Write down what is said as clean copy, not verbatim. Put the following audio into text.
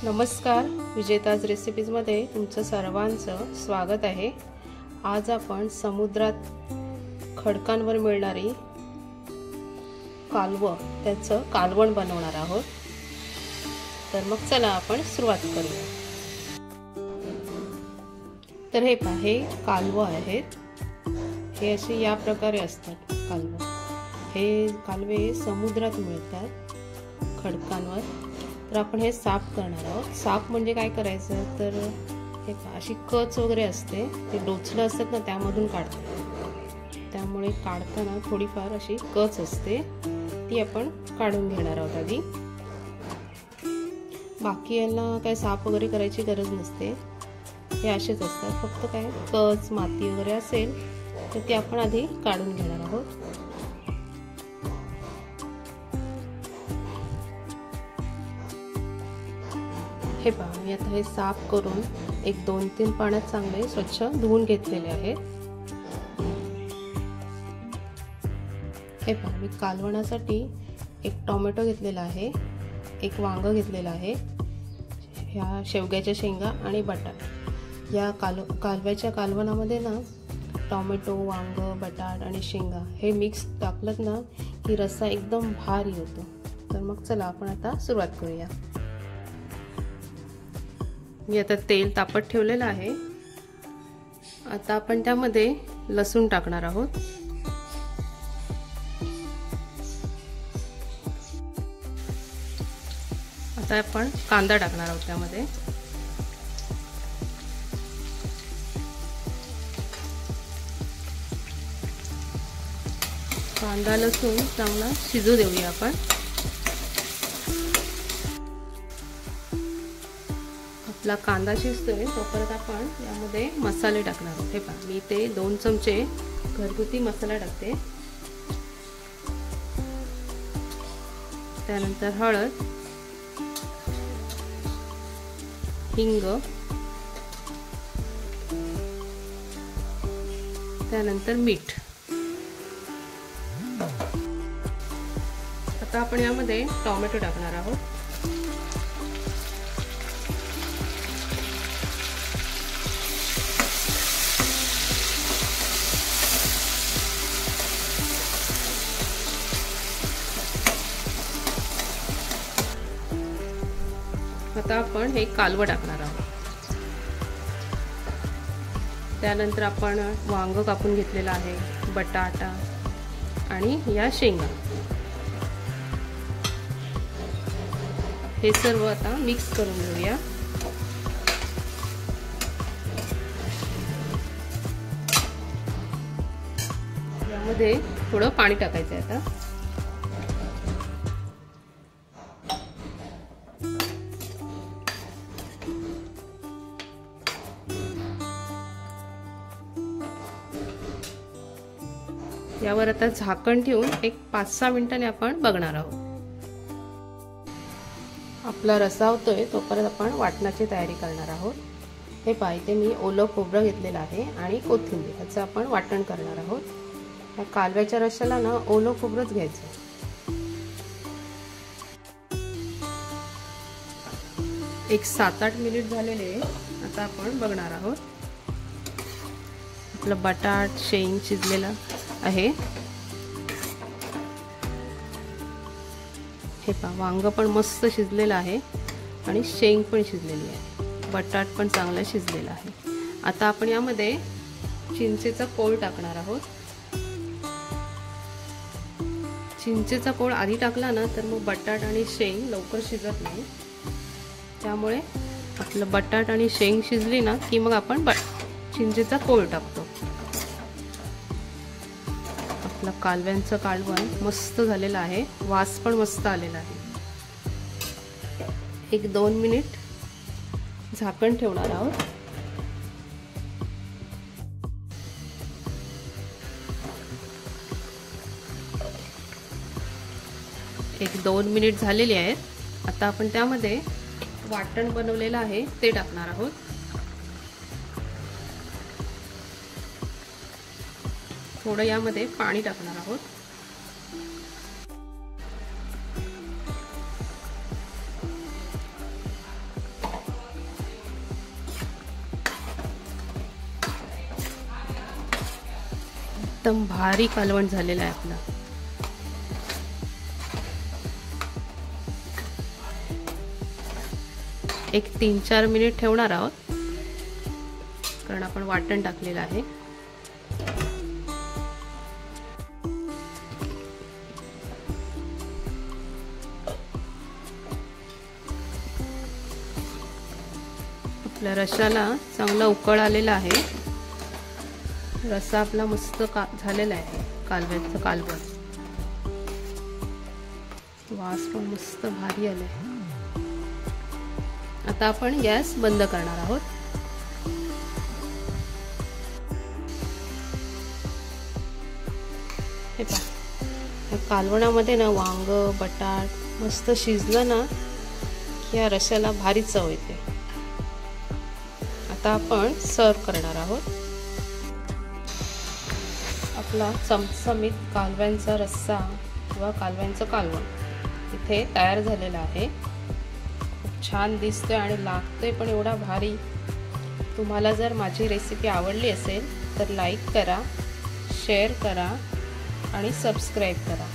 नमस्कार, विजेताज रेसिपीजमध्ये तुमचं सर्वांचं स्वागत आहे। आज आपण समुद्रात खडकांवर मिळणारी कालवं त्याचं कालवण बनवणार आहोत। तर मग चला आपण सुरुवात करूया। तर हे पहा, हे कालवं आहेत। हे असे या प्रकारे असतात कालवं। हे कालवे समुद्रात मिळतात खडकांवर। तर आपण हे साफ करणार आहोत। साफ म्हणजे काय करायचं, तर हे अशी कच वगैरे असते, ते डोचलं असतात ना, त्यामधून काढतात। त्यामुळे काढताना थोडीफार अशी कच असते, ती आपण काढून घेणार आहोत आधी। बाकी यांना काय साफ वगैरे करायची गरज नसते, हे असेच असतात। फक्त काय कच माती वगैरे असेल तर ती आपण आधी काढून घेणार आहोत। हे पहा, मी आता हे साफ करून एक 2-3 पाण्यात चांगले स्वच्छ धुवून घेतलेले आहेत। हे पहा, मी कालवणासाठी एक टोमॅटो घेतलेला आहे, एक वांग घेतलेला आहे, ह्या शेवग्याच्या शेंगा आणि बटाट। या कालव्याच्या कालवणामध्ये ना टोमॅटो, वांग, बटाट आणि शेंगा हे मिक्स टाकलत ना की रस्सा एकदम भारी होतो। तर मग चला आपण आता सुरुवात करूया। मी आता तेल तापत ठेवलेलं आहे। आता आपण त्यामध्ये लसूण टाकणार आहोत। आता आपण कांदा टाकणार आहोत त्यामध्ये। कांदा लसूण चांगला शिजू देऊया आपण। आपला कांदा शिजतोय तोपर्यंत आपण यामध्ये मसाले टाकणार आहोत। हे पहा, मी ते 2 चमचे घरगुती मसाला टाकते। त्यानंतर हळद, हिंग, त्यानंतर मीठ। आता आपण यामध्ये टोमॅटो टाकणार आहोत। आता आपण हे कालवं टाकणार आहोत। त्यानंतर आपण वांग कापून घेतलेला आहे, बटाटा आणि या शेंगा, हे सर्व आता मिक्स करून घेऊया। यामध्ये थोडं पाणी टाकायचं आहे आता। यावर आता झाकण ठेवून एक 5-6 मिनिटांनी आपण बघणार आहोत। आपला रस्सा होतोय तोपर्यंत आपण वाटणाची तयारी करणार आहोत। हे पहा, इथे मी ओलं खोबरं घेतलेलं आहे आणि कोथिंबीर, याचं आपण वाटण करणार आहोत। या कालव्याच्या रस्स्याला ना ओलं खोबरंच घ्यायचं। एक 7-8 मिनिट झालेले, आता आपण बघणार आहोत। आपलं बटाट शेंग शिजलेला आहे। हे पहा, वांग पण मस्त शिजलेलं आहे आणि शेंग पण शिजलेली आहे, बटाट पण चांगला शिजलेला आहे। आता आपण यामध्ये चिंचेचा कोळ टाकणार आहोत। चिंचेचा कोळ आधी टाकला ना तर मग बटाट आणि शेंग लवकर शिजत नाही। त्यामुळे आपलं बटाट आणि शेंग शिजली ना की मग आपण चिंचेचा कोळ टाकतो। आपला कालव्यांचं कालवण मस्त झालेलं आहे, वास पण मस्त आलेला आहे। एक 2 मिनिट झाकण ठेवणार आहोत। एक 2 मिनिट झालेले आहेत। आता आपण त्यामध्ये वाटण बनवलेलं आहे ते टाकणार आहोत। थोडं यामध्ये पाणी टाकणार आहोत। एकदम भारी कालवण झालेलं आहे आपलं. एक 3-4 मिनिट ठेवणार आहोत कारण आपण वाटण टाकलेलं आहे. आपल्या रश्याला चांगला उकळ आलेला आहे. रस्सा आपला मस्त झालेला आहे. कालव्याचं कालवण वास पण मस्त भारी आले. आता आपण गॅस बंद करणार आहोत. हे पहा, कालवणामध्ये ना वांग बटाट मस्त शिजलं ना की या रश्याला भारी चव येते. आता आपण सर्व करणार आहोत. आपला चमचमीत कालव्यांचा रस्सा किंवा कालव्यांचं कालवण इथे तयार झालेलं आहे. खूप छान दिसतोय आणि लागतोय पण एवढा भारी. तुम्हाला जर माझी रेसिपी आवडली असेल तर लाईक करा, शेअर करा आणि सबस्क्राईब करा.